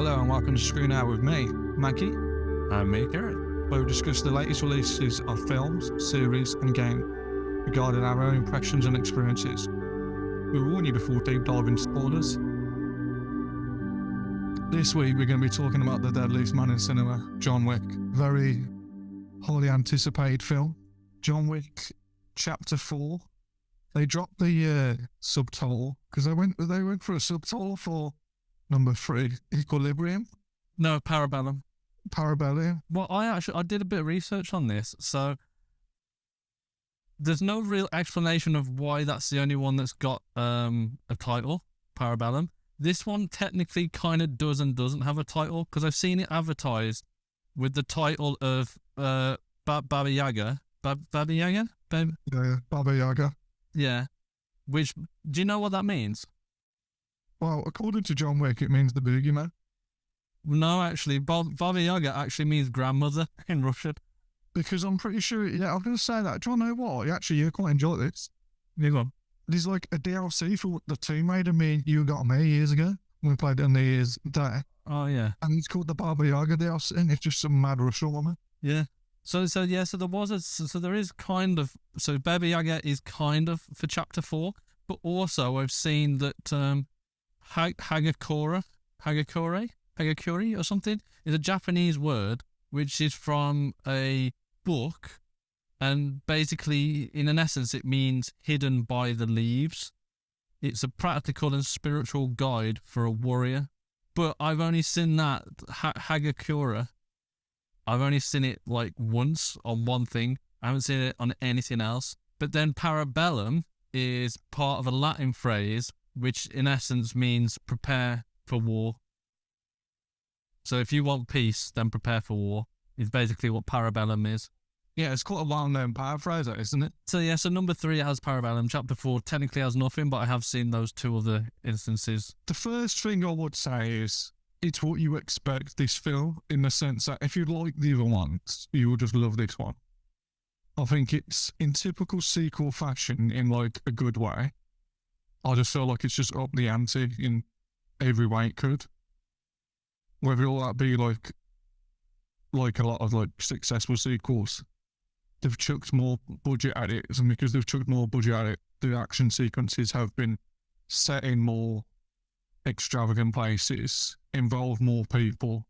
Hello and welcome to ScreenHour with me, Mikey. And me, Kieran. Where we discuss the latest releases of films, series and games regarding our own impressions and experiences. We warn you before deep diving spoilers. This week we're going to be talking about the deadliest man in cinema, John Wick. Very highly anticipated film. John Wick Chapter 4. They dropped the subtitle because they went for a subtitle for number 3, Equilibrium. No, Parabellum. Parabellum. Well, I did a bit of research on this, so there's no real explanation of why that's the only one that's got a title, Parabellum. This one technically kind of does and doesn't have a title, because I've seen it advertised with the title of Baba Yaga. Baba Yaga? Yeah, Baba Yaga. Yeah. Which, do you know what that means? Well, according to John Wick, it means the boogeyman. No, actually, Baba Yaga actually means grandmother in Russian. Because I'm pretty sure, yeah, I'm going to say that. Do you know what? You quite enjoy this. You go on. There's like a DLC for the Tomb Raider You Got Me years ago when we played it on New Year's Day. Oh, yeah. And it's called the Baba Yaga DLC, and it's just some mad Russian woman. Yeah. So there is kind of, so Baba Yaga is kind of for Chapter 4, but also I've seen that Hagakure or something is a Japanese word which is from a book, and basically in an essence it means hidden by the leaves. It's a practical and spiritual guide for a warrior. But I've only seen that Hagakure, I've only seen it like once on one thing. I haven't seen it on anything else. But then Parabellum is part of a Latin phrase which in essence means prepare for war. So if you want peace, then prepare for war, is basically what Parabellum is. Yeah, it's quite a well-known paraphrase, isn't it? So yeah, so number 3 has Parabellum. Chapter 4 technically has nothing, but I have seen those 2 other instances. The first thing I would say is it's what you expect this film, in the sense that if you like the other ones, you will just love this one. I think it's in typical sequel fashion in like a good way. I just feel like it's just up the ante in every way it could. Whether all that be like a lot of like successful sequels, they've chucked more budget at it, and because they've chucked more budget at it, the action sequences have been set in more extravagant places, involve more people,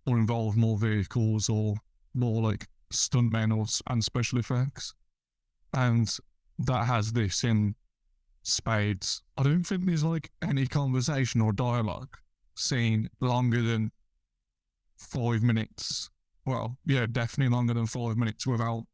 or involve more vehicles, or more like stuntmen and special effects, and that has this in spades. I don't think there's like any conversation or dialogue scene longer than 5 minutes. Well, yeah, definitely longer than 5 minutes without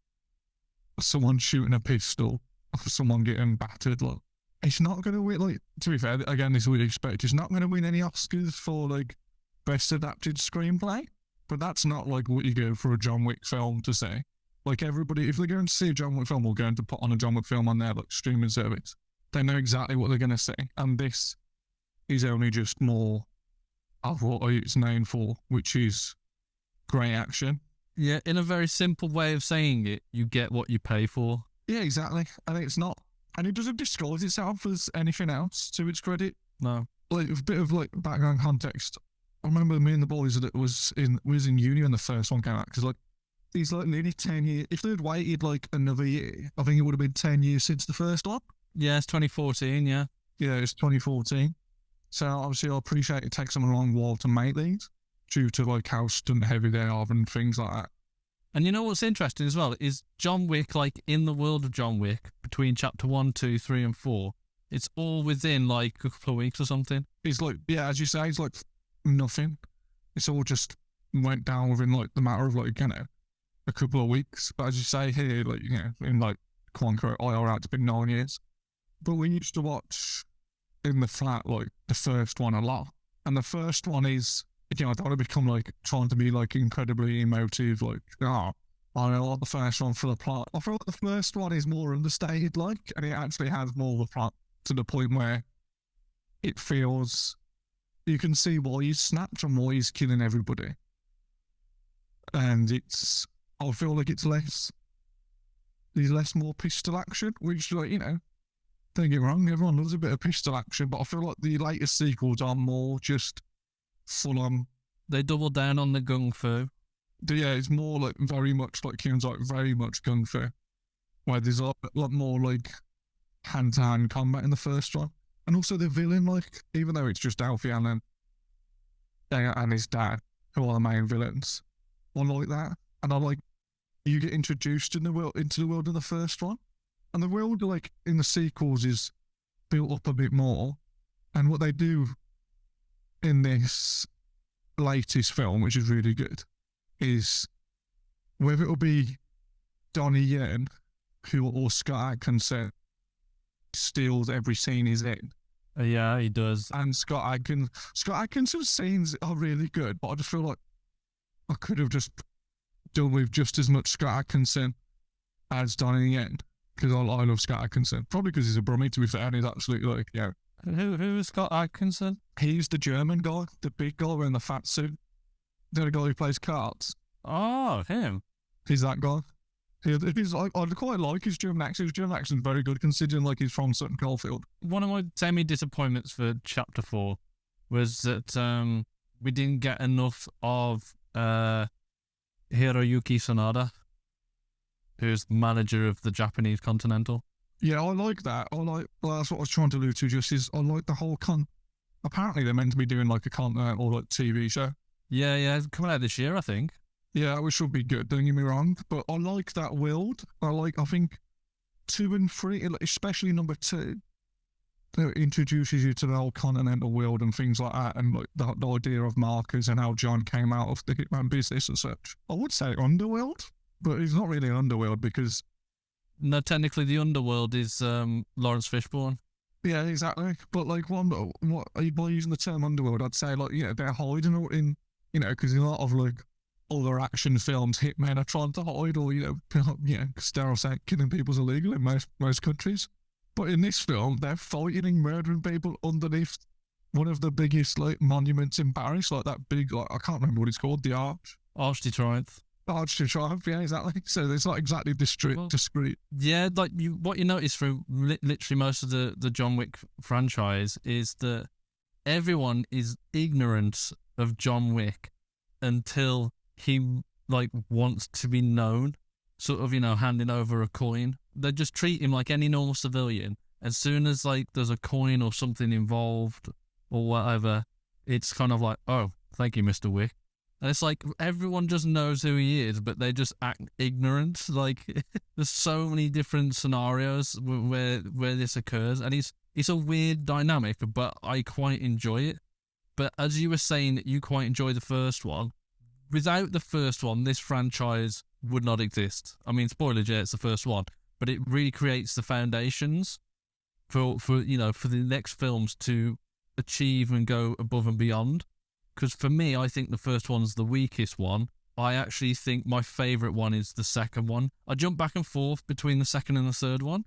someone shooting a pistol or someone getting battered. Like, it's not going to win, like, to be fair, again, this is what you expect. It's not going to win any Oscars for, like, best adapted screenplay, but that's not, like, what you go for a John Wick film to say. Like, everybody, if they're going to see a John Wick film or going to put on a John Wick film on their, like, streaming service, they know exactly what they're going to say. And this is only just more of what it's known for, which is great action. Yeah, in a very simple way of saying it, you get what you pay for. Yeah, exactly. And it's not, and it doesn't disguise itself as anything else to its credit. No. Like, a bit of like background context. I remember me and the boys that was in uni when the first one came out, because like these like nearly 10 years. If they'd waited like another year, I think it would have been 10 years since the first one. Yeah, it's 2014. Yeah. Yeah, it's 2014. So obviously I appreciate it takes them a long while to make these, due to like how stunt heavy they are and things like that. And you know what's interesting as well is John Wick, like in the world of John Wick, between chapter 1, 2, 3 and 4, it's all within like a couple of weeks or something. It's like, yeah, as you say, it's like nothing. It's all just went down within like the matter of like, you know, a couple of weeks. But as you say here, like, you know, in like quote-unquote IR, it's been 9 years. But we used to watch in the flat like the first one a lot. And the first one is, you know, I don't want to become like trying to be like incredibly emotive, like, I like the first one for the plot. I feel like the first one is more understated, like, and it actually has more of a plot to the point where it feels, you can see why he's snapped and why he's killing everybody. And I feel like there's less more pistol action, which, like, you know, don't get me wrong, everyone loves a bit of pistol action, but I feel like the latest sequels are more just full-on They double down on the gung fu. Yeah, it's more like very much like Kieran's like very much gung fu, where there's a lot more like hand-to-hand combat in the first one. And also the villain, like, even though it's just Alfie and his dad, who are the main villains, I like that. And I like you get introduced into the world in the first one. And the world, like, in the sequels is built up a bit more. And what they do in this latest film, which is really good, is whether it'll be Donnie Yen, who or Scott Adkinson steals every scene he's in. Yeah, he does. And Scott Adkinson's scenes are really good, but I just feel like I could have just done with just as much Scott Adkinson as Donnie Yen, because I love Scott Adkinson. Probably because he's a Brummie, to be fair, and he's absolutely like, yeah. Who is Scott Adkinson? He's the German guy, the big guy wearing the fat suit. The guy who plays cards. Oh, him. He's that guy. He's like, I quite like his German accent. His German accent's very good, considering like he's from Sutton Coldfield. One of my semi-disappointments for Chapter 4 was that we didn't get enough of Hiroyuki Sanada, who's manager of the Japanese Continental. Yeah, I like that. Well, that's what I was trying to allude to, just is I like the whole apparently they're meant to be doing like a Continental like TV show. Yeah, it's coming out this year, I think. Yeah, which should be good, don't get me wrong. But I like that world. I think 2 and 3, especially number 2, that introduces you to the whole continental world and things like that, and like the idea of markers and how John came out of the Hitman business and such. I would say underworld, but it's not really underworld because... No, technically the underworld is Lawrence Fishburne. Yeah, exactly. But like, by using the term underworld, I'd say like, yeah, they're hiding in, because in a lot of like other action films, hitmen are trying to hide or, dare say, killing people's illegal in most countries. But in this film, they're fighting and murdering people underneath one of the biggest like monuments in Paris, like that big, like I can't remember what it's called, the Arch de Triomphe. Arch de Triomphe, yeah, exactly. So it's not exactly discreet. Yeah, like what you notice through literally most of the John Wick franchise is that everyone is ignorant of John Wick until he like wants to be known, sort of, handing over a coin. They just treat him like any normal civilian. As soon as like there's a coin or something involved or whatever, it's kind of like, oh, thank you, Mr. Wick. And it's like everyone just knows who he is, but they just act ignorant. Like there's so many different scenarios where this occurs, and it's a weird dynamic, but I quite enjoy it. But as you were saying that you quite enjoy the first one, without the first one, this franchise would not exist. I mean, spoiler, yeah, it's the first one, but it really creates the foundations for the next films to achieve and go above and beyond. Because for me, I think the first one's the weakest one. I actually think my favourite one is the second one. I jump back and forth between the second and the third one,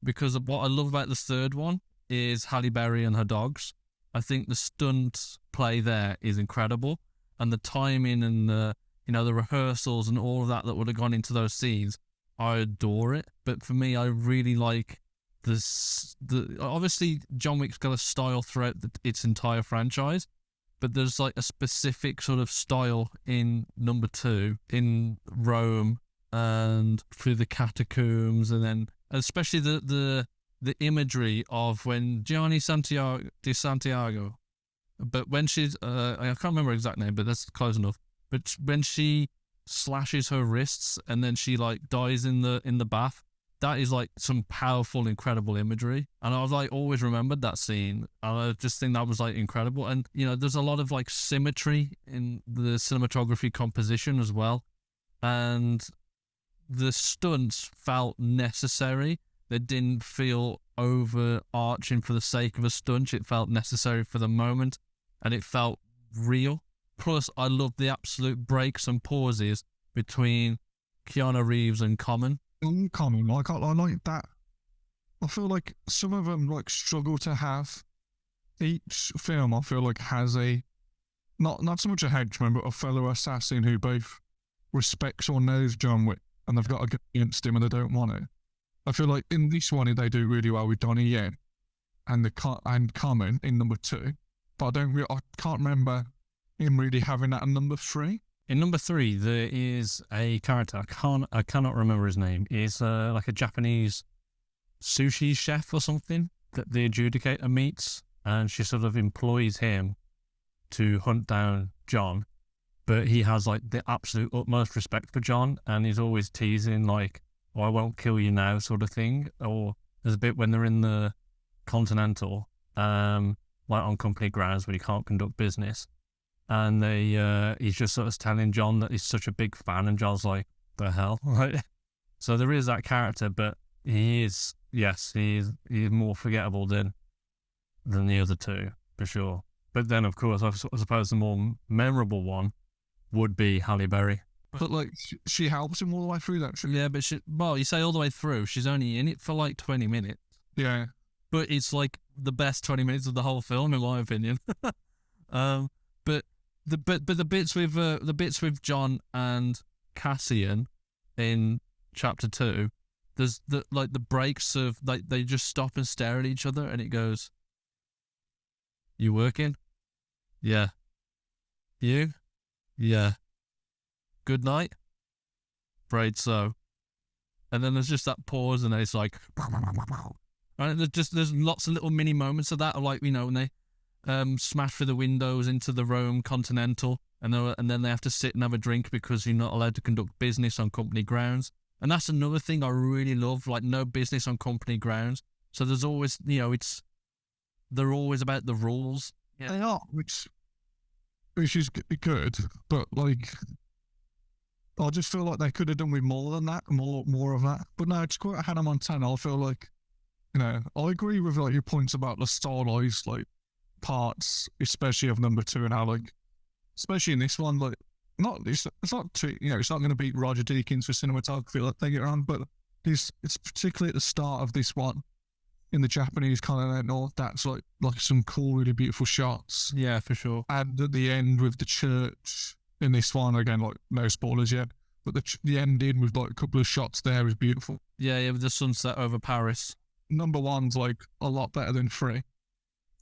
because what I love about the third one is Halle Berry and her dogs. I think the stunt play there is incredible, and the timing and the rehearsals and all of that would have gone into those scenes. I adore it. But for me, I really like obviously John Wick's got a style throughout its entire franchise, but there's like a specific sort of style in number 2 in Rome and through the catacombs, and then especially the imagery of when Gianni Santiago, but when she's I can't remember her exact name, but that's close enough. But when she slashes her wrists and then she like dies in the bath, that is like some powerful, incredible imagery. And I've like always remembered that scene. And I just think that was like incredible. And, there's a lot of like symmetry in the cinematography composition as well. And the stunts felt necessary. They didn't feel overarching for the sake of a stunt. It felt necessary for the moment. And it felt real. Plus, I love the absolute breaks and pauses between Keanu Reeves and Common. Uncommon, like I like that. I feel like some of them like struggle to have. Each film I feel like has a not so much a henchman, but a fellow assassin who both respects or knows John Wick, and they've got to go against him and they don't want to. I feel like in this one they do really well with Donnie Yen and Common in number 2, but I can't remember him really having that at number 3. In number 3, there is a character. I cannot remember his name. He's like a Japanese sushi chef or something that the adjudicator meets, and she sort of employs him to hunt down John. But he has like the absolute utmost respect for John, and he's always teasing like, "Oh, I won't kill you now," sort of thing. Or there's a bit when they're in the Continental, like on company grounds where you can't conduct business, and he's just sort of telling John that he's such a big fan, and John's like, "The hell!" Right? So there is that character, but he's more forgettable than the other two for sure. But then, of course, I suppose the more memorable one would be Halle Berry. But like, she helps him all the way through that. Yeah, but you say all the way through. She's only in it for like 20 minutes. Yeah. But it's like the best 20 minutes of the whole film, in my opinion. But the bits with John and Cassian in chapter 2, there's the breaks of like they just stop and stare at each other, and it goes, "You working? Yeah. You? Yeah. Good night? Afraid so." And then there's just that pause, and then it's like, right? There's lots of little mini moments of that, of like, you know, when they smash through the windows into the Rome Continental, and then they have to sit and have a drink because you're not allowed to conduct business on company grounds. And that's another thing I really love, like no business on company grounds. So there's always, you know, they're always about the rules. Yeah. They are, which is good, but like, I just feel like they could have done with more than that, more of that. But no, it's quite Hannah Montana. I feel like, you know, I agree with like your points about the stylized like parts, especially of number 2, and how like, especially in this one, like, it's not too, you know, it's not going to beat Roger Deakins for cinematography, like, don't get wrong, but it's particularly at the start of this one in the Japanese Continental, that's like some cool, really beautiful shots. Yeah, for sure. And at the end with the church in this one, again, like no spoilers yet, but the ending with like a couple of shots there is beautiful. Yeah, with the sunset over Paris. Number 1's like a lot better than 3,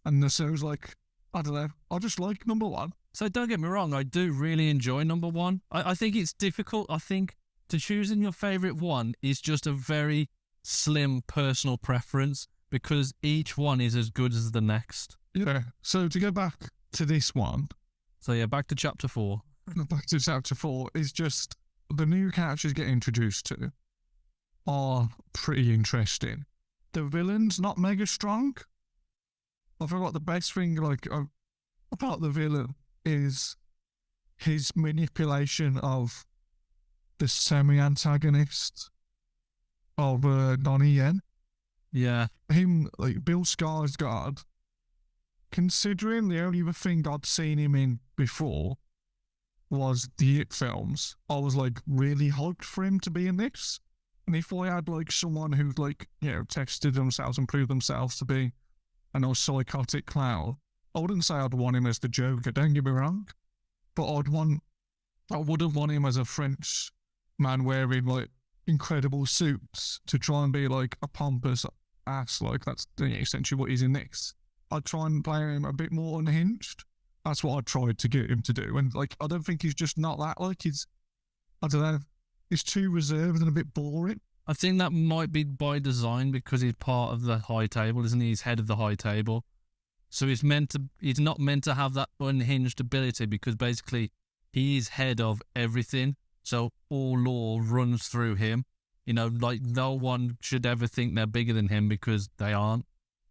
and so it was like, I don't know, I just like number 1. So don't get me wrong, I do really enjoy number 1. I think it's difficult. I think to choosing your favourite one is just a very slim personal preference, because each one is as good as the next. Yeah. So to go back to this one. So yeah, back to chapter 4. Back to chapter 4 is just the new characters get introduced to are pretty interesting. The villain's not mega strong. I feel like the best thing like about the villain is his manipulation of the semi-antagonist of Donnie Yen. Yeah. Him, like Bill Skarsgård, considering the only other thing I'd seen him in before was the It films, I was like really hyped for him to be in this. And if I had like someone who's like, you know, tested themselves and proved themselves to be a psychotic clown, I wouldn't say I'd want him as the Joker, don't get me wrong, but I wouldn't want him as a French man wearing like incredible suits to try and be like a pompous ass, like that's essentially what he's in this. I'd try and play him a bit more unhinged. That's what I tried to get him to do, and like I don't think he's just not that. Like I don't know, he's too reserved and a bit boring. I think that might be by design, because he's part of the high table, isn't he? He's head of the high table. So he's not meant to have that unhinged ability, because basically he's head of everything. So all law runs through him. You know, like no one should ever think they're bigger than him, because they aren't.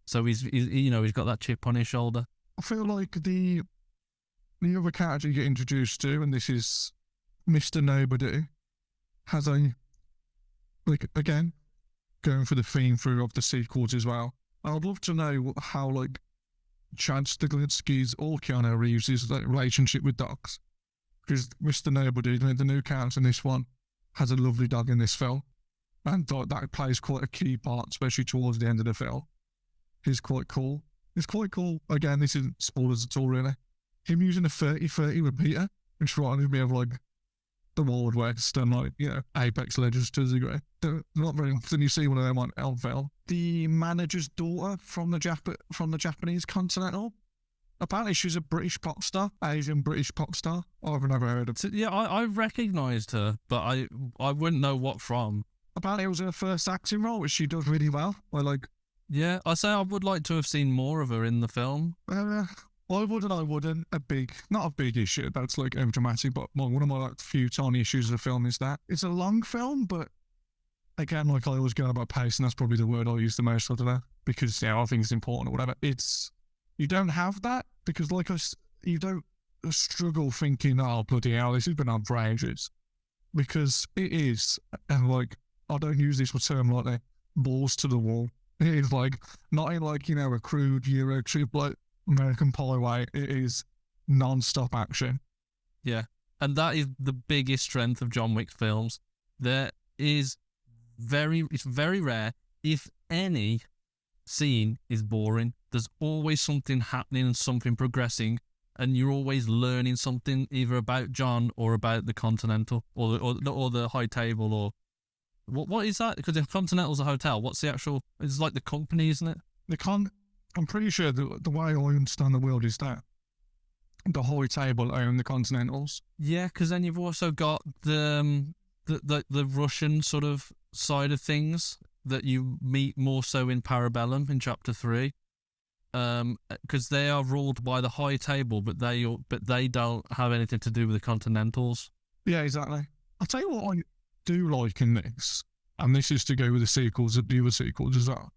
So he's got that chip on his shoulder. I feel like the other character you get introduced to, and this is Mr. Nobody, has a, like, again, going for the theme through of the sequels as well. I'd love to know how, like, Chad Stahelski's or Keanu Reeves' like, relationship with dogs. Because Mr. Nobody, the new character in this one, has a lovely dog in this film. And that plays quite a key part, especially towards the end of the film. He's quite cool. It's quite cool. Again, this isn't spoilers at all, really. Him using a 30-30 repeater, which reminded me of, like, the Wild West and, like, you know, Apex Legends to a degree. Not very often you see one of them on film. The manager's daughter from the Japanese Continental Apparently she's a British pop star, Asian British pop star. I've never heard of. So, yeah, I recognised her, but I wouldn't know what from. Apparently it was her first acting role, which she does really well. Yeah, I say I would like to have seen more of her in the film. I wouldn't. Not a big issue. That's like overdramatic, but one of my few tiny issues of the film is that it's a long film, but again, like I always go about pace, and that's probably the word I use the most. I don't know, because I think it's important or whatever. You don't have that because you don't struggle thinking, oh bloody hell, this has been on for ages, because it is, and I don't use this term lightly, balls to the wall. It is not in a crude Euro trip American Pie way. It is non-stop action. Yeah, and that is the biggest strength of John Wick films. It's very rare, if any scene is boring. There's always something happening and something progressing, and you're always learning something either about John or about the Continental or the High Table or what is that? Because the Continental's a hotel. What's the actual? It's like the company, isn't it? I'm pretty sure the way I understand the world is that the High Table own the Continentals. Yeah, because then you've also got the Russian sort of side of things that you meet more so in Parabellum in Chapter 3. Because they are ruled by the High Table, but they don't have anything to do with the Continentals. Yeah, exactly. I'll tell you what I do like in this, and this is to go with the other sequels as well,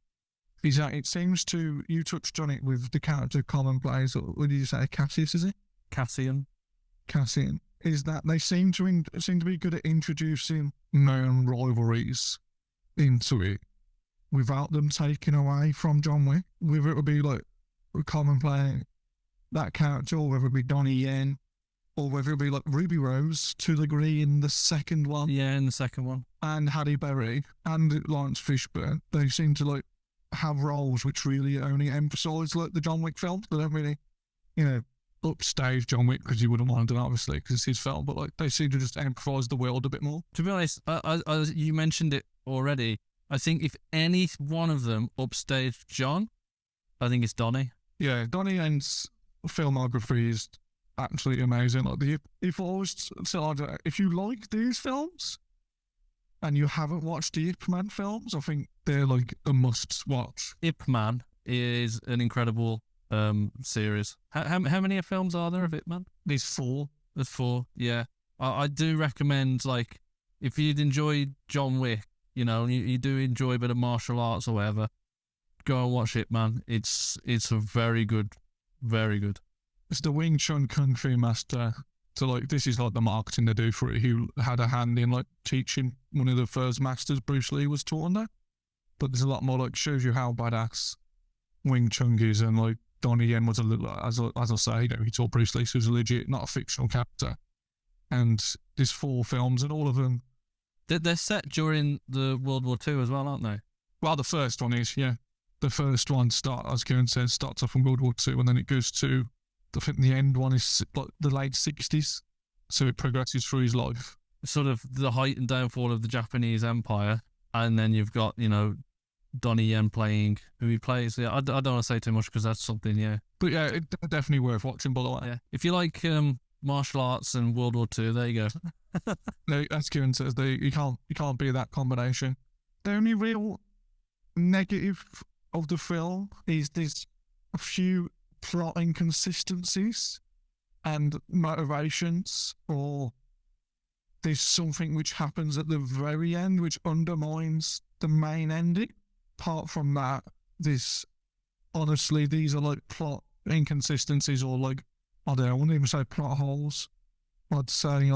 is that it seems to, you touched on it with the character commonplace, or what did you say, Cassius, is it? Cassian, is that they seem to be good at introducing known rivalries into it without them taking away from John Wick. Whether it would be commonplace, that character, or whether it be Donnie Yen, or whether it be Ruby Rose to the degree in the second one. Yeah, in the second one. And Halle Berry and Lawrence Fishburne. They seem to have roles which really only emphasise the John Wick films. They don't really, upstage John Wick, because you wouldn't want to do it, obviously, because it's his film, but they seem to just emphasise the world a bit more. To be honest, you mentioned it already. I think if any one of them upstaged John, I think it's Donnie. Yeah, Donnie Yen's filmography is absolutely amazing. If you like these films and you haven't watched the Ip Man films, I think they're a must watch. Ip Man is an incredible series. How many films are there of Ip Man? There's 4. There's 4, yeah. I do recommend, if you'd enjoy John Wick, you do enjoy a bit of martial arts or whatever, go and watch Ip Man. It's a very good. It's the Wing Chun Kung Fu master. So this is the marketing they do for it. Who had a hand in teaching one of the first masters Bruce Lee was taught under. But there's a lot more shows you how badass Wing Chun is, and Donnie Yen was a little, as I say, he taught Bruce Lee, so he was a legit, not a fictional character. And there's 4 films, and all of them. They're set during the World War II as well, aren't they? Well, the first one is, yeah. The first one as Kieran said, starts off in World War II, and then it goes to, I think the end one is the late 60s. So it progresses through his life. Sort of the height and downfall of the Japanese Empire. And then you've got, Donnie Yen playing who he plays. Yeah, I don't want to say too much because that's something, yeah. But yeah, it's definitely worth watching, by the way. Yeah. If you like martial arts and World War II, there you go. No, as Kieran says, you can't be that combination. The only real negative of the film is there's a few plot inconsistencies and motivations, or there's something which happens at the very end which undermines the main ending. Apart from that, these are plot inconsistencies, or I wouldn't even say plot holes. I'd say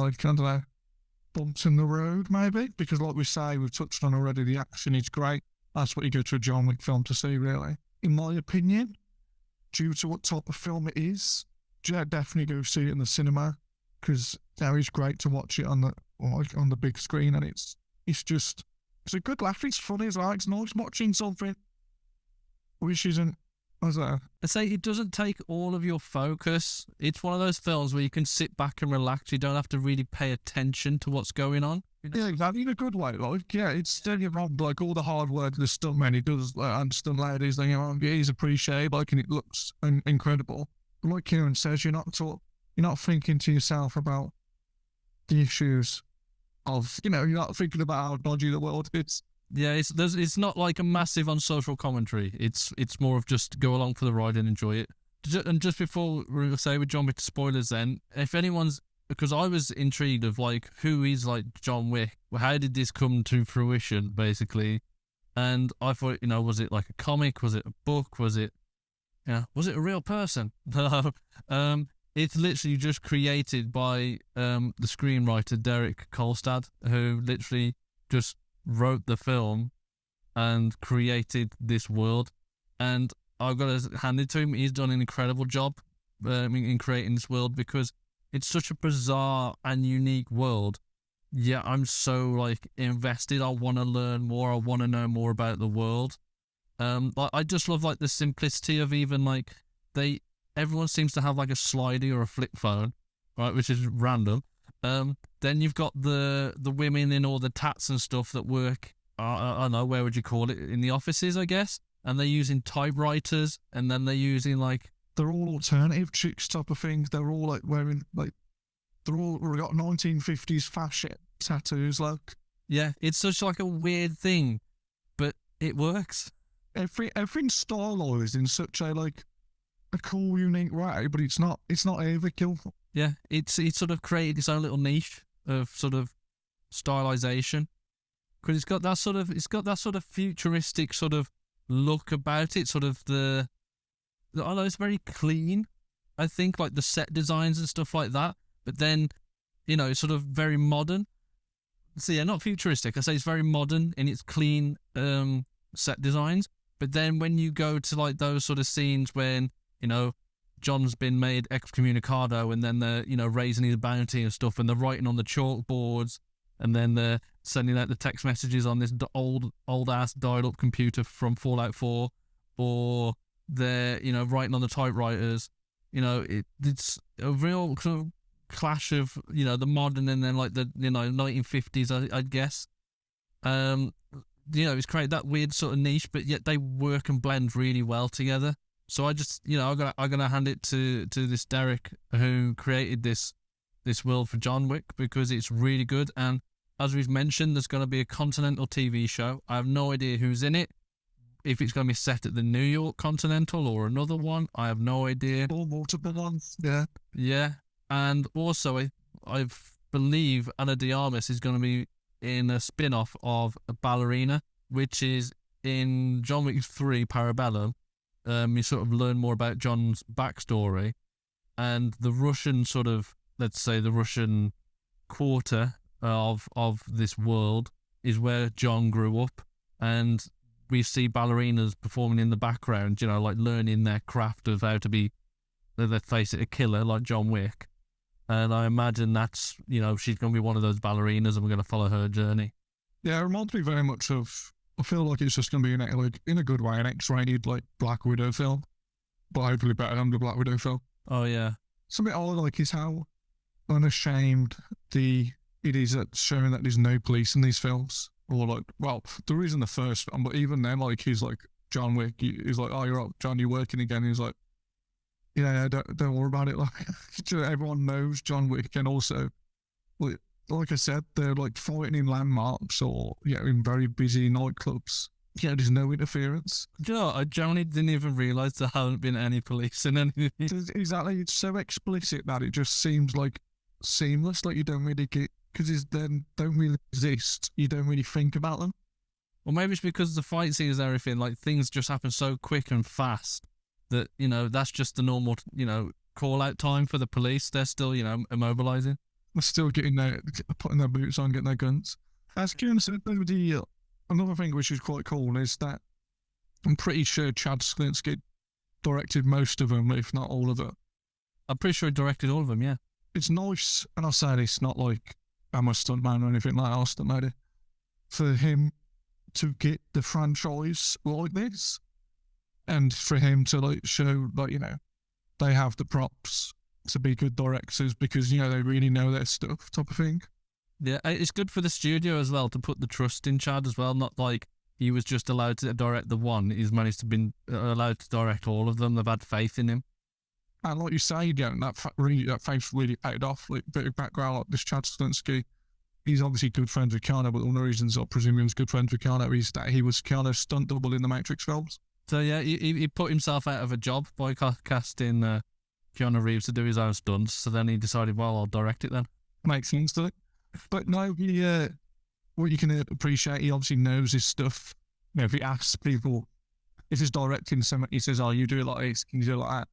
bumps in the road maybe, because we say, we've touched on already, the action is great. That's what you go to a John Wick film to see, really. In my opinion, due to what type of film it is, definitely go see it in the cinema, because it's great to watch it on the big screen, and it's a good laugh. It's funny as well. It's nice watching something which isn't. I say it doesn't take all of your focus. It's one of those films where you can sit back and relax. You don't have to really pay attention to what's going on. Yeah, exactly, in a good way. It's steady around all the hard work the stuntman he does, and stunt ladies, he's appreciated, and it looks incredible. like Kieran says, you're not thinking to yourself about the issues of, you're not thinking about how dodgy the world is. Yeah, it's not like a massive unsocial commentary. It's more of just go along for the ride and enjoy it. And just before we say we jump into spoilers, then if anyone's, because I was intrigued of like who is like John Wick. How did this come to fruition, basically? And I thought, was it like a comic? Was it a book? Was it a real person? No. It's literally just created by the screenwriter Derek Kolstad, who literally just wrote the film and created this world. And I've got to hand it to him. He's done an incredible job in creating this world, because it's such a bizarre and unique world. Yeah, I'm so like invested. I want to learn more. I want to know more about the world. I just love like the simplicity of even like everyone seems to have like a slidey or a flip phone, right, which is random. Then you've got the women in all the tats and stuff that work. I don't know, where would you call it, in the offices, I guess. And they're using typewriters, and then they're using like, they're all alternative chicks type of things. They're all like wearing like, they're all got 1950s fashion tattoos. Like, yeah, it's such like a weird thing, but it works. Everything's stylized in such a like a cool, unique way, but it's not overkill. Yeah, it's sort of created its own little niche of sort of stylization, because it's got that sort of futuristic sort of look about it. Sort of I don't know, it's very clean. I think like the set designs and stuff like that, but then it's sort of very modern. So yeah, not futuristic. I say it's very modern in its clean set designs. But then when you go to like those sort of scenes when John's been made excommunicado, and then they're raising his bounty and stuff, and they're writing on the chalkboards, and then they're sending out the text messages on this old ass dial-up computer from Fallout 4, or they're writing on the typewriters. It's a real sort of clash of the modern and then like the 1950s, I guess. It's created that weird sort of niche, but yet they work and blend really well together. So I just, I'm gonna hand it to this Derek, who created this world for John Wick, because it's really good. And as we've mentioned, there's going to be a Continental TV show. I have no idea who's in it. If it's going to be set at the New York Continental or another one, I have no idea. Or multiple ones, yeah. Yeah, and also I believe Ana de Armas is going to be in a spin-off of a Ballerina, which is in John Wick 3 Parabellum. You sort of learn more about John's backstory, and the Russian sort of, let's say the Russian quarter of this world is where John grew up, and we see ballerinas performing in the background, like learning their craft of how to be, let's face it, a killer like John Wick. And I imagine that's, she's going to be one of those ballerinas, and we're going to follow her journey. Yeah, it reminds me very much of, I feel like it's just going to be in a good way, an X-rated like Black Widow film, but hopefully better than the Black Widow film. Oh yeah. Something I like is how unashamed it is at showing that there's no police in these films. Or like, well, there is in the first one, but even then, like, he's like, John Wick, he's like, oh, you're up, John, you're working again. He's like, yeah, don't worry about it. Like, everyone knows John Wick, and also, like I said, they're like fighting in landmarks or in very busy nightclubs. Yeah, there's no interference. I generally didn't even realise there haven't been any police in anything. Exactly, it's so explicit that it just seems like seamless. Like you don't really get, because they don't really exist. You don't really think about them. Well, maybe it's because the fight scenes and everything, like things just happen so quick and fast that that's just the normal call out time for the police. They're still immobilizing. They're still putting their boots on, getting their guns. As Kieran said, another thing which is quite cool is that I'm pretty sure Chad Stahelski directed most of them, if not all of it. I'm pretty sure he directed all of them, yeah. It's nice, and I say this not like I'm a stuntman or anything like that, stuntman, for him to get the franchise like this, and for him to like show they have the props to be good directors, because they really know their stuff, type of thing. Yeah, it's good for the studio as well to put the trust in Chad as well. Not like he was just allowed to direct the one; he's managed to be allowed to direct all of them. They've had faith in him. And like you say, that faith really paid off. Like, bit of background, like this Chad Stahelski, he's obviously good friends with Keanu, but one of the reasons I presume he was good friends with Keanu is that he was Keanu's stunt double in the Matrix films. So yeah, he put himself out of a job by casting Keanu Reeves to do his own stunts. So then he decided, well, I'll direct it then. Makes sense to it. But no, what you can appreciate, he obviously knows his stuff. You know, if he asks people, if he's directing something, he says, "Oh, you do it like this, can you do it like that?"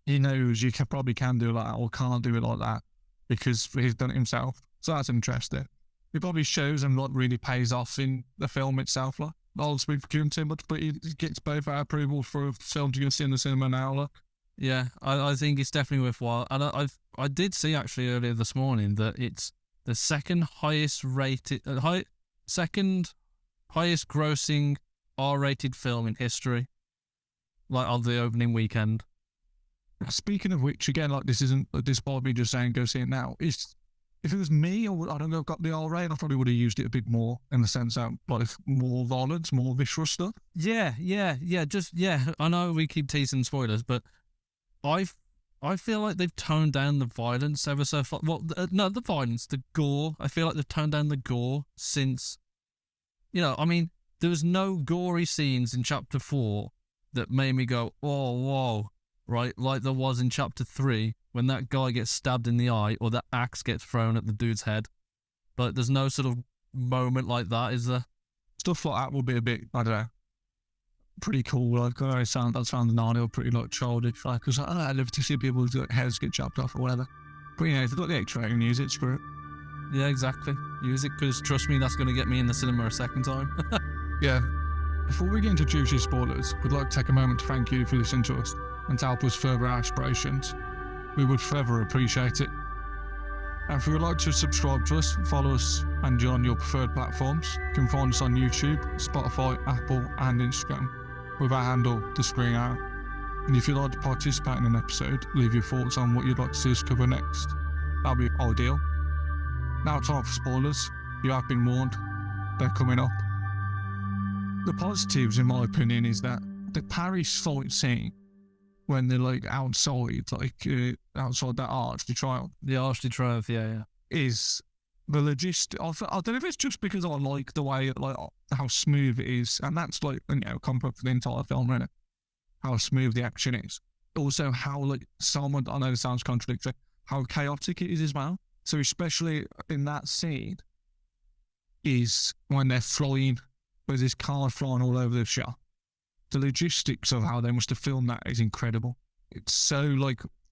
He knows you probably can do it like that or can't do it like that because he's done it himself. So that's interesting. It probably shows and what really pays off in the film itself. Like, I'll speak for Kieran too much, but he gets both our approval for a film to go see in the cinema now. Look. Yeah, I think it's definitely worthwhile. And I did see actually earlier this morning that it's the second highest grossing R-rated film in history, like on the opening weekend. Speaking of which, again, like this isn't this Bobby just saying go see it now. If it was me, or I don't know, got the R-rated, I probably would have used it a bit more in the sense that like more violence, more visceral stuff. Yeah. I know we keep teasing spoilers, but I feel like they've toned down the violence ever so far. Well, no, the violence, the gore. I feel like they've toned down the gore since, I mean, there was no gory scenes in Chapter 4 that made me go, oh, whoa, right? Like there was in Chapter 3 when that guy gets stabbed in the eye or that axe gets thrown at the dude's head. But there's no sort of moment like that, is there? Stuff like that will be a bit, I don't know, pretty cool. Like, that sounds gnarly or pretty like childish. Like, because I love to see people's heads get chopped off or whatever. But if they've got the X-ray and use it, screw it. Yeah, exactly. Use it because trust me, that's going to get me in the cinema a second time. Yeah. Before we get into juicy spoilers, we'd like to take a moment to thank you for listening to us and to help us further our aspirations. We would further appreciate it. And if you would like to subscribe to us, follow us and join your preferred platforms, you can find us on YouTube, Spotify, Apple and Instagram with our handle, The ScreenHour. And if you'd like to participate in an episode, leave your thoughts on what you'd like to see us cover next. That'll be ideal. Now time for spoilers. You have been warned. They're coming up. The positives, in my opinion, is that the Paris fight scene, when they're like outside, outside that Arch de Triomphe. The Arch de Triomphe, yeah. Is the logistic. I don't know if it's just because I like the way, like how smooth it is, and that's like, compliment for the entire film, really. How smooth the action is. Also, how I know it sounds contradictory, how chaotic it is as well. So especially in that scene, is when they're flying, with this car flying all over the shop. The logistics of how they must have filmed that is incredible. It's so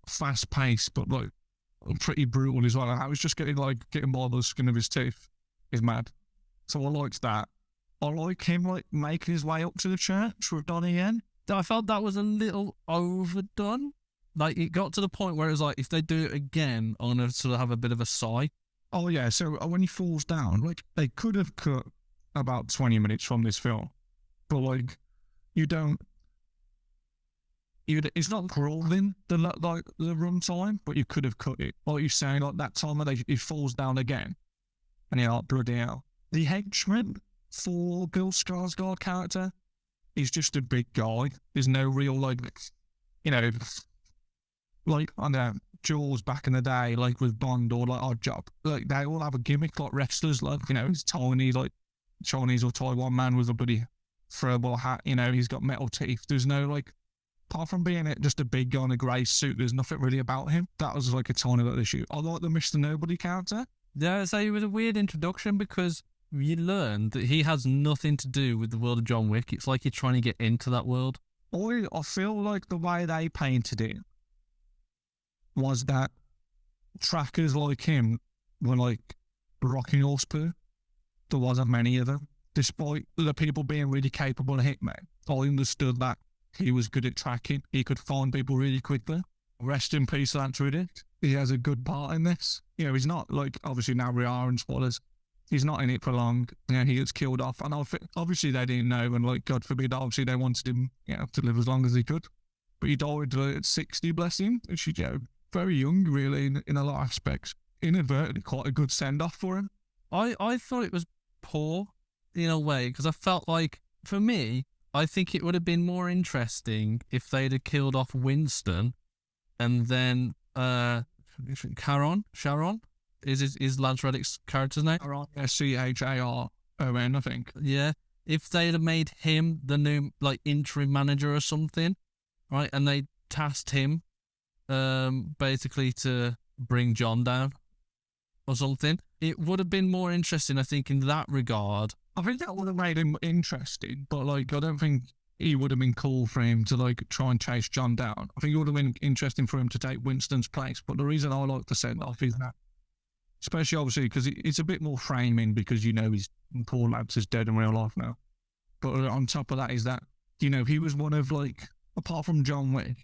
fast paced, but pretty brutal as well. And how he's just getting by the skin of his teeth is mad. So I liked that. I like him making his way up to the church with Donnie Yen. I felt that was a little overdone. It got to the point where it was if they do it again, I'm gonna sort of have a bit of a sigh. Oh yeah. So when he falls down, they could have cut about 20 minutes from this film, but it's not grueling the runtime, but you could have cut it. Like you're saying, that time when he falls down again, and you're like, bloody hell. The henchman for Bill Skarsgård character is just a big guy. There's no real I don't know, Jaws back in the day, with Bond or Odd Job. They all have a gimmick like wrestlers, it's tiny, Chinese or Taiwan man with a bloody throwable hat, he's got metal teeth. There's no apart from being just a big guy in a grey suit, there's nothing really about him. That was a tiny little issue. I like the Mr. Nobody character. Yeah, so it was a weird introduction because you learn that he has nothing to do with the world of John Wick. It's like you're trying to get into that world. I feel like the way they painted it was that trackers like him were rocking horse poo. There wasn't many of them. Despite the people being really capable of hitmen, I understood that he was good at tracking. He could find people really quickly. Rest in peace, Lance Reddick. He has a good part in this. He's not obviously now we are in spoilers. He's not in it for long. He gets killed off. And obviously they didn't know, and God forbid, obviously they wanted him to live as long as he could. But he died at 60, bless him. Which is very young, really, in a lot of aspects. Inadvertently, quite a good send-off for him. I thought it was poor in a way, because I felt for me, I think it would have been more interesting if they'd have killed off Winston and then Sharon is Lance Reddick's character's name. Charon, I think. Yeah. If they'd have made him the new like interim manager or something, right, and they tasked him basically to bring John down or something, it would have been more interesting, I think, in that regard. I think that would have made him interesting, but like I don't think he would have been cool for him to like try and chase John down. I think it would have been interesting for him to take Winston's place. But the reason I like the send off is that, especially obviously because it's a bit more framing because you know his poor Lance is dead in real life now. But on top of that is that, you know, he was one of like, apart from John Wick,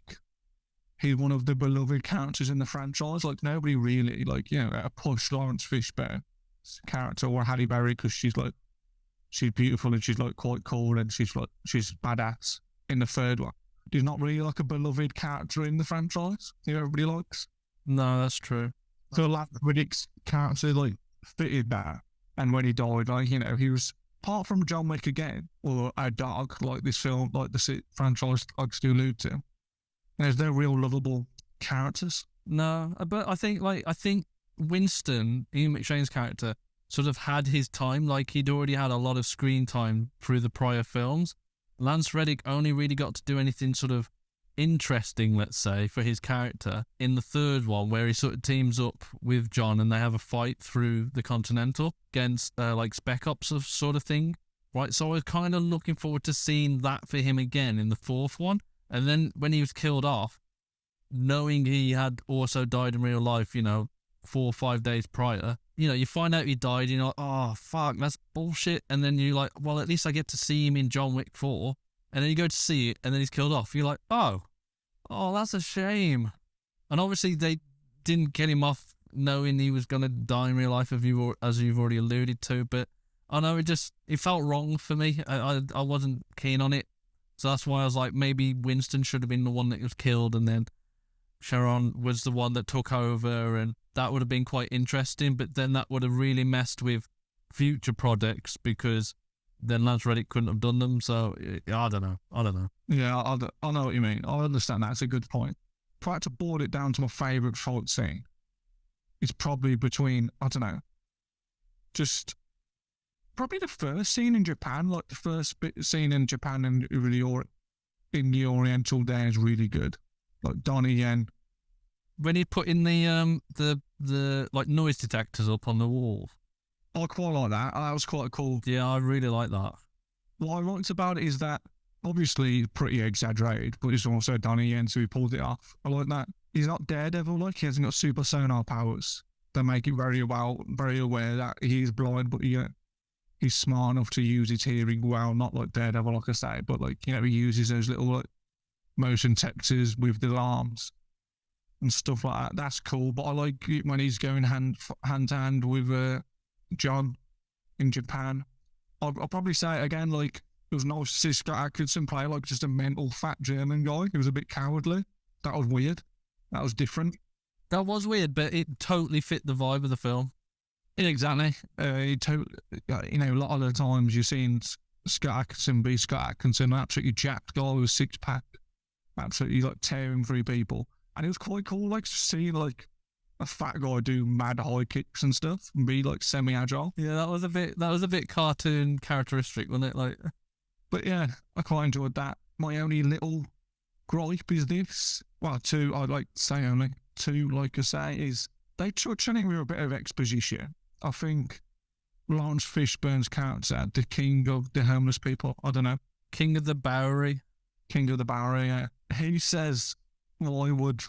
he's one of the beloved characters in the franchise. Like nobody really like, you know, pushed Lawrence Fishburne's character or Halle Berry because she's beautiful and she's like quite cool and she's badass in the third one. He's not really like a beloved character in the franchise who everybody likes. No, that's true. So Lance Reddick's character like fitted that, and when he died, like, you know, he was, apart from John Wick again or a dog like this film, like the franchise likes to allude to, there's no real lovable characters. No, but I think Winston, Ian McShane's character, sort of had his time. Like he'd already had a lot of screen time through the prior films. Lance Reddick only really got to do anything sort of interesting, let's say, for his character in the third one, where he sort of teams up with John and they have a fight through the Continental against like Spec Ops sort of thing, right? So I was kind of looking forward to seeing that for him again in the fourth one. And then when he was killed off, knowing he had also died in real life, you know, 4 or 5 days prior, you know, you find out he died, you're like, oh, fuck, that's bullshit. And then you're like, well, at least I get to see him in John Wick 4. And then you go to see it, and then he's killed off. You're like, oh, that's a shame. And obviously they didn't get him off knowing he was going to die in real life, as you've already alluded to. But I know it felt wrong for me. I wasn't keen on it. So that's why I was like, maybe Winston should have been the one that was killed, and then Sharon was the one that took over, and that would have been quite interesting. But then that would have really messed with future projects because then Lance Reddick couldn't have done them. So I don't know. Yeah, I know what you mean. I understand that. It's a good point. If I had to boil it down to my favourite fight scene, it's probably between, I don't know, just probably the first scene in Japan, like the first scene in Japan and really in the Oriental there is really good. Like Donnie Yen. When he put in the like noise detectors up on the wall. I quite like that. That was quite cool. Yeah, I really like that. What I liked about it is that obviously pretty exaggerated, but it's also Donnie Yen, so he pulled it off. I like that. He's not Daredevil, like he hasn't got super sonar powers. They make it very aware that he's blind, but he's smart enough to use his hearing well, not like Daredevil, like I say, but like, you know, he uses those little like motion detectors with the arms and stuff like that. That's cool, but I like it when he's going hand to hand with John in Japan. I'll probably say it again, like, it was nice to see Scott Adkinson play like just a mental fat German guy. He was a bit cowardly. That was weird. That was different. That was weird, but it totally fit the vibe of the film. Yeah, exactly. You know, a lot of the times you've seen Scott Adkinson be Scott Adkinson, an absolutely jacked guy with a six-pack, absolutely like tearing through people. And it was quite cool, like, to see like a fat guy do mad high kicks and stuff and be like semi-agile. Yeah, that was a bit cartoon characteristic, wasn't it? Like, but yeah, I quite enjoyed that. My only little gripe is this. Well, two, I'd like to say only. Two, like I say, is they touch on it with a bit of exposition. I think Lawrence Fishburne's character, the king of the homeless people, I don't know. King of the Bowery, yeah. He says, why would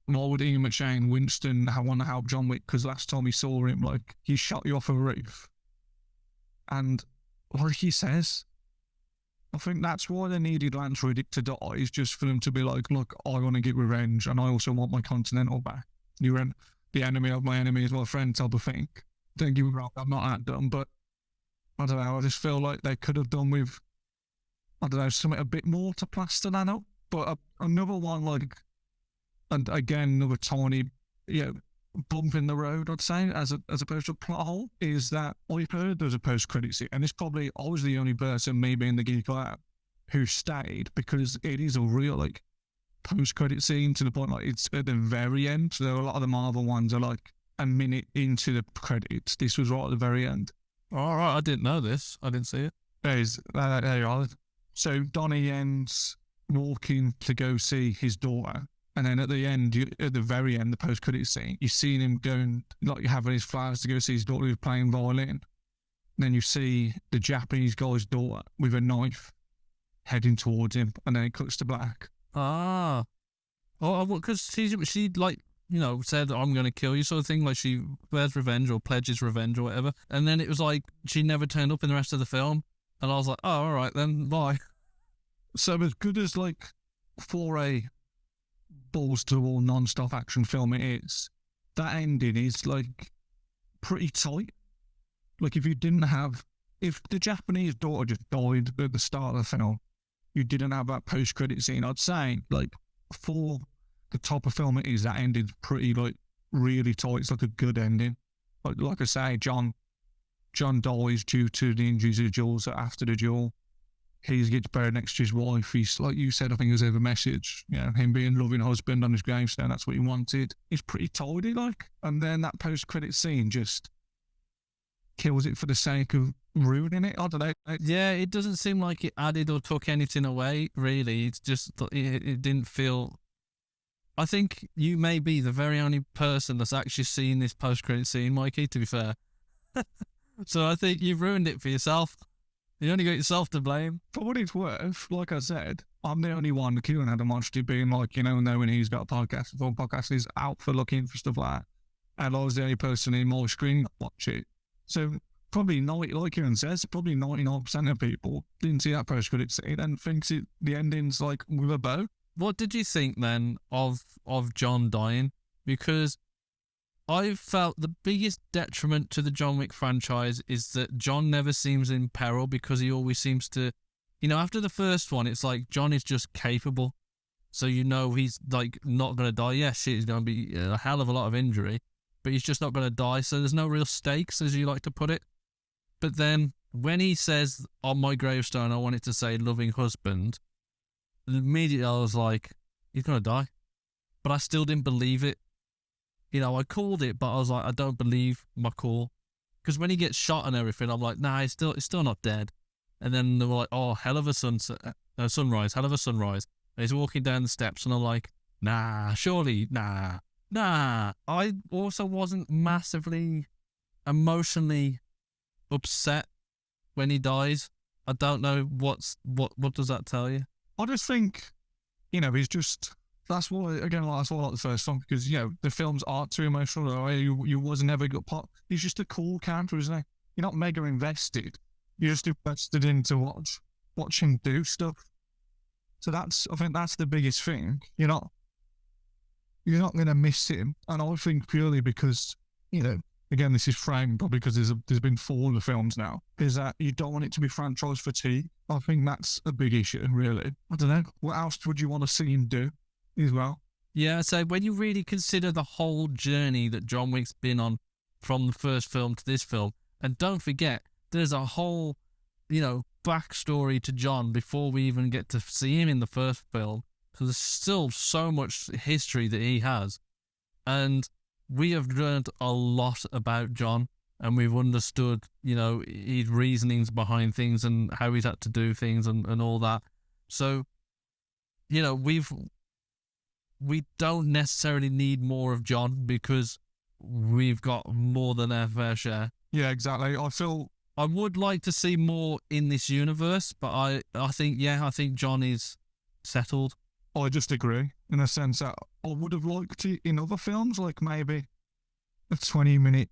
Ian McShane, Winston, want to help John Wick? Because last time he saw him, like, he shot you off a roof. And like he says, I think that's why they needed Lance Reddick to die, is just for them to be like, look, I want to get revenge and I also want my Continental back. You're the enemy of my enemy is my friend type of thing. Don't get me wrong, I'm not that dumb, but I don't know, I just feel like they could have done with, I don't know, something a bit more to plaster that up. But another one, like, and again, another tiny, bump in the road, I'd say, as opposed to a plot hole, is that I heard there's a post-credit scene, and it's probably, I was the only person, me being the geek I am, who stayed, because it is a real, like, post-credit scene to the point like it's at the very end. So a lot of the Marvel ones are like a minute into the credits. This was right at the very end. All right, I didn't know this. I didn't see it. There you are. So Donnie ends walking to go see his daughter. And then at the end, at the very end, the post-credit scene, you see him going, like having his flowers to go see his daughter who's playing violin. And then you see the Japanese guy's daughter with a knife heading towards him, and then it cuts to black. Ah. Oh, because she like, you know, said, I'm going to kill you sort of thing. Like she bears revenge or pledges revenge or whatever. And then it was like she never turned up in the rest of the film. And I was like, oh, all right, then bye. So as good as like for a balls to the wall non-stop action film it is, that ending is like pretty tight. Like if the Japanese daughter just died at the start of the film, you didn't have that post-credit scene, I'd say like for the type of film it is, that ending's pretty like really tight. It's like a good ending. Like I say, John dies due to the injuries of Jules after the duel. He gets buried next to his wife. He's, like you said, I think it was over message, you know, him being a loving husband on his gravestone, that's what he wanted. It's pretty tidy, like. And then that post-credit scene just kills it for the sake of ruining it. I don't know. Yeah, it doesn't seem like it added or took anything away, really. It's just, it didn't feel... I think you may be the very only person that's actually seen this post-credit scene, Mikey, to be fair. So I think you've ruined it for yourself. You only got yourself to blame. For what it's worth, like I said, I'm the only one, Kieran had a monster being like, you know, knowing he's got a podcast, the full podcast is out for looking for stuff like that. And I was the only person in my screen that watched it. So probably, like Kieran says, probably 99% of people didn't see that post-credit scene and thinks the ending's like with a bow. What did you think then of John dying? Because I felt the biggest detriment to the John Wick franchise is that John never seems in peril because he always seems to, you know, after the first one, it's like John is just capable. So you know he's like not going to die. Yeah, shit, he's going to be a hell of a lot of injury, but he's just not going to die. So there's no real stakes, as you like to put it. But then when he says on my gravestone, I want it to say loving husband, immediately I was like, he's going to die. But I still didn't believe it. You know, I called it, but I was like, I don't believe my call. Because when he gets shot and everything, I'm like, nah, he's still not dead. And then they were like, oh, hell of a sunrise, hell of a sunrise. And he's walking down the steps, and I'm like, nah, surely, nah. I also wasn't massively emotionally upset when he dies. I don't know what does that tell you? I just think, you know, he's just... That's why, again, that's why I like the first one, because, you know, the films aren't too emotional. You was never got pot. He's just a cool character, isn't he? You're not mega invested. You're just invested in to watch him do stuff. So I think that's the biggest thing. You're not going to miss him. And I think purely because, you know, again, this is framed probably because there's been 4 of the films now, is that you don't want it to be franchise fatigue. I think that's a big issue, really. I don't know. What else would you want to see him do as well? Yeah, so when you really consider the whole journey that John Wick's been on from the first film to this film, and don't forget, there's a whole, you know, backstory to John before we even get to see him in the first film. So there's still so much history that he has. And we have learned a lot about John, and we've understood, you know, his reasonings behind things and how he's had to do things and all that. So, you know, we don't necessarily need more of John because we've got more than our fair share. Yeah, exactly. I would like to see more in this universe, but I think John is settled. I just agree in a sense that I would have liked it in other films, like maybe a 20-minute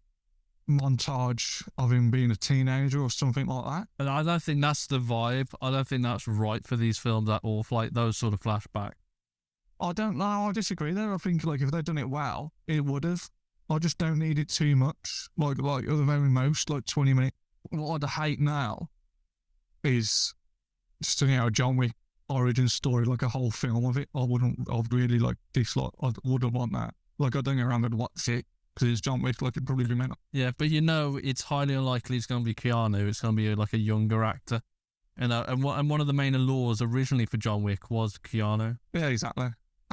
montage of him being a teenager or something like that. And I don't think that's the vibe. I don't think that's right for these films at all, like those sort of flashbacks. I don't know. I disagree there. I think like if they'd done it well, it would have. I just don't need it too much. Like at the very most, like 20 minutes. What I'd hate now is just, you know, a John Wick origin story, like a whole film of it. I'd really like dislike. I wouldn't want that. Like I don't get around and watch it because it's John Wick. Like it'd probably be meant. Yeah, but you know, it's highly unlikely it's going to be Keanu. It's going to be like a younger actor. And one of the main allures originally for John Wick was Keanu. Yeah, exactly.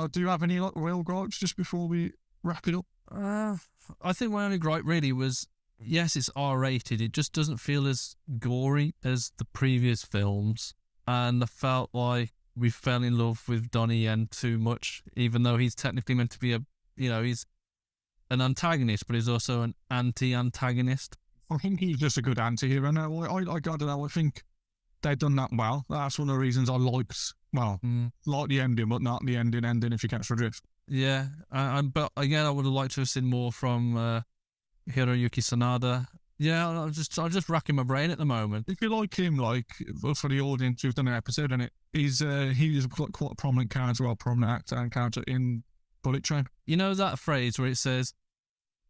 Do you have any like real gripes just before we wrap it up? I think my only gripe really was, yes, it's R-rated. It just doesn't feel as gory as the previous films. And I felt like we fell in love with Donnie Yen too much, even though he's technically meant to be he's an antagonist, but he's also an anti-antagonist. I think he's just a good anti-hero now. I don't know, I think they've done that well. That's one of the reasons I liked, like the ending, but not the ending if you catch the drift. Yeah, but again, I would have liked to have seen more from Hiroyuki Sanada. Yeah, I'm just racking my brain at the moment. If you like him, like, for the audience who've done an episode on it, he's quite a prominent character, or a prominent actor and character in Bullet Train. You know that phrase where it says,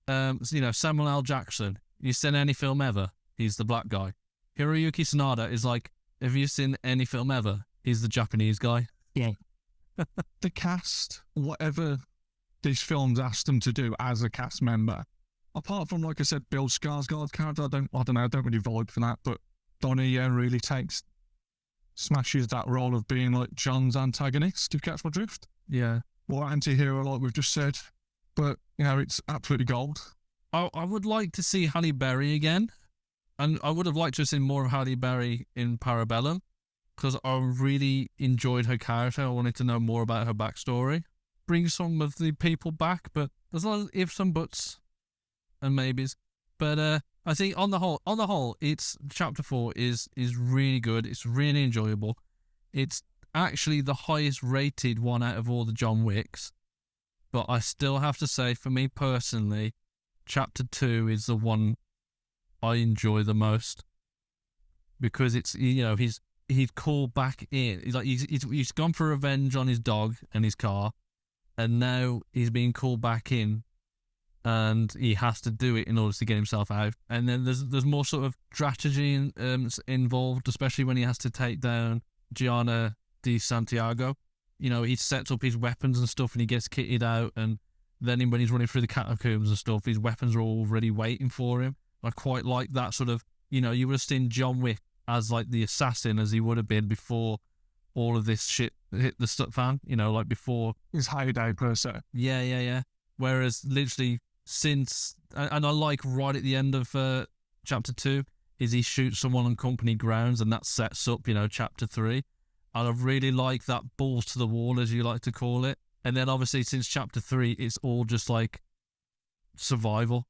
Samuel L. Jackson, you seen any film ever? He's the black guy. Hiroyuki Sanada is like, have you seen any film ever? He's the Japanese guy. Yeah. The cast, whatever these films asked them to do as a cast member, apart from, like I said, Bill Skarsgård's character, I don't really vibe for that, but Donnie really smashes that role of being like John's antagonist, to catch my drift. Yeah. Or anti-hero, like we've just said. But, it's absolutely gold. I would like to see Halle Berry again, and I would have liked to have seen more of Halle Berry in Parabellum, because I really enjoyed her character. I wanted to know more about her backstory. Bring some of the people back, but there's a lot of ifs and buts and maybes. But I think on the whole, it's chapter 4 is really good. It's really enjoyable. It's actually the highest rated one out of all the John Wicks. But I still have to say, for me personally, chapter 2 is the one I enjoy the most, because it's, he's called back in. He's gone for revenge on his dog and his car, and now he's being called back in, and he has to do it in order to get himself out. And then there's more sort of strategy involved, especially when he has to take down Gianna Di Santiago. He sets up his weapons and stuff, and he gets kitted out, and then when he's running through the catacombs and stuff, his weapons are already waiting for him. I quite like that sort of, you would have seen John Wick as like the assassin as he would have been before all of this shit hit the fan, like before his heyday per se. Yeah. Whereas literally since, and I like right at the end of chapter 2, is he shoots someone on company grounds, and that sets up, chapter 3. And I really like that balls to the wall, as you like to call it. And then obviously since chapter 3, it's all just like survival.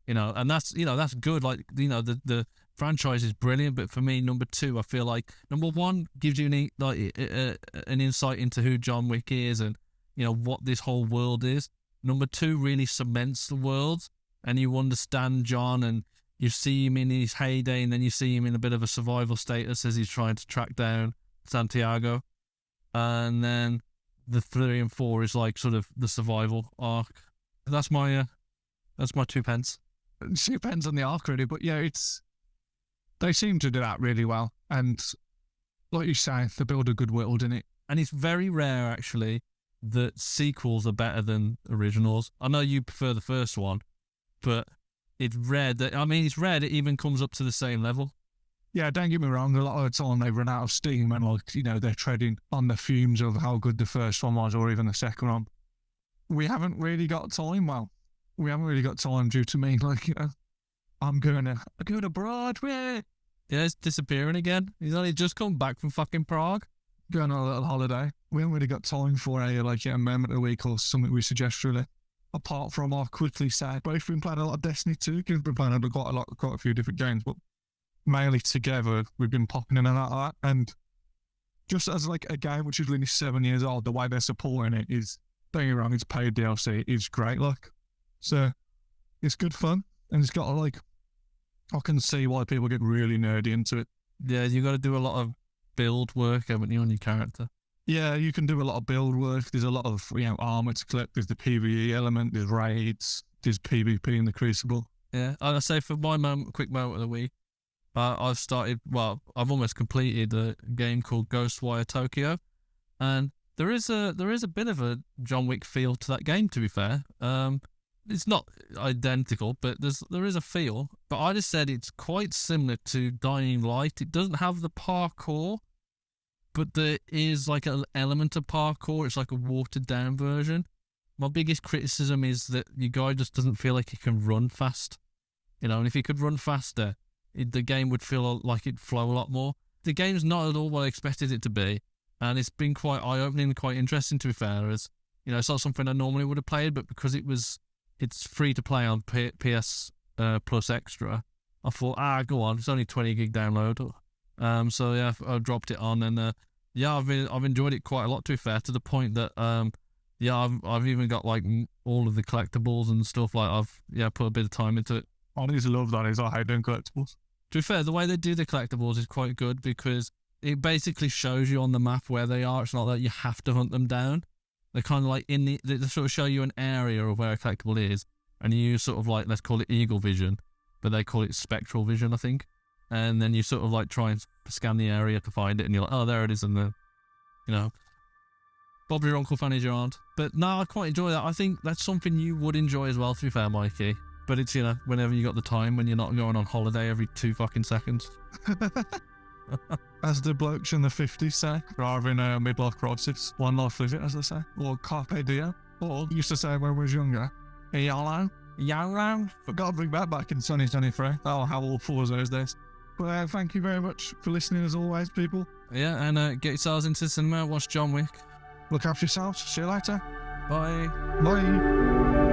And that's good. Like, the franchise is brilliant, but for me, number 2, I feel like number 1 gives you an insight into who John Wick is and, what this whole world is. Number 2 really cements the world, and you understand John, and you see him in his heyday, and then you see him in a bit of a survival status as he's trying to track down Santiago. And then the 3 and 4 is like sort of the survival arc. That's my 2 pence. It depends on the arc, really, but yeah, they seem to do that really well, and like you say, they build a good world in it. And it's very rare, actually, that sequels are better than originals. I know you prefer the first one, but it's rare that it even comes up to the same level. Yeah, don't get me wrong, a lot of the time they run out of steam and they're treading on the fumes of how good the first one was, or even the second one. We haven't really got time. Well, we haven't really got time due to me, I'm going to Broadway. Yeah, he's disappearing again. He's only just come back from fucking Prague. Going on a little holiday. We haven't really got time for a moment of the week or something we suggest, really. Apart from, I'll quickly say, both been playing a lot of Destiny 2. We've been playing quite a few different games, but mainly together, we've been popping in and out of that. And just as a game which is really 7 years old, the way they're supporting it is, don't get me wrong, it's paid DLC. It's great, So, it's good fun. And it's got I can see why people get really nerdy into it. Yeah, you got to do a lot of build work, haven't you, on your character? Yeah, you can do a lot of build work. There's a lot of armor to collect. There's the PvE element. There's raids. There's PvP in the Crucible. Yeah, I say for my quick moment of the week, I've almost completed a game called Ghostwire Tokyo, and there is a bit of a John Wick feel to that game. To be fair, it's not identical, but there is a feel. But I just said it's quite similar to Dying Light. It doesn't have the parkour, but there is like an element of parkour. It's like a watered down version. My biggest criticism is that your guy just doesn't feel like he can run fast. You know, and if he could run faster, the game would feel like it'd flow a lot more. The game's not at all what I expected it to be, and it's been quite eye-opening and quite interesting, to be fair. As you know, it's not something I normally would have played, but because it's free to play on PS Plus Extra, I thought, go on, it's only 20 gig download. So yeah, I dropped it on, and I've enjoyed it quite a lot, to be fair, to the point that I've even got like all of the collectibles and stuff. Like I've put a bit of time into it. I just love that. I hate doing collectibles. To be fair, the way they do the collectibles is quite good because it basically shows you on the map where they are. It's not that you have to hunt them down. They're kind of like they sort of show you an area of where a collectible is, and you sort of like, let's call it eagle vision, but they call it spectral vision, I think. And then you sort of like try and scan the area to find it, and you're like, oh, there it is, and then, you know, Bob's your uncle, Fanny's your aunt. But no, I quite enjoy that. I think that's something you would enjoy as well, to be fair, Mikey. But it's, you know, whenever you got the time, when you're not going on holiday every 2 fucking seconds. As the blokes in the 50s say, rather than a midlife crisis, one life live it, as they say. Or carpe diem. Or used to say when we was younger, YOLO. YOLO. But gotta bring that back in 2023. Oh, how awful was those days. Well, thank you very much for listening as always, people. Yeah, and get yourselves into the cinema, watch John Wick. Look after yourselves. See you later. Bye. Bye.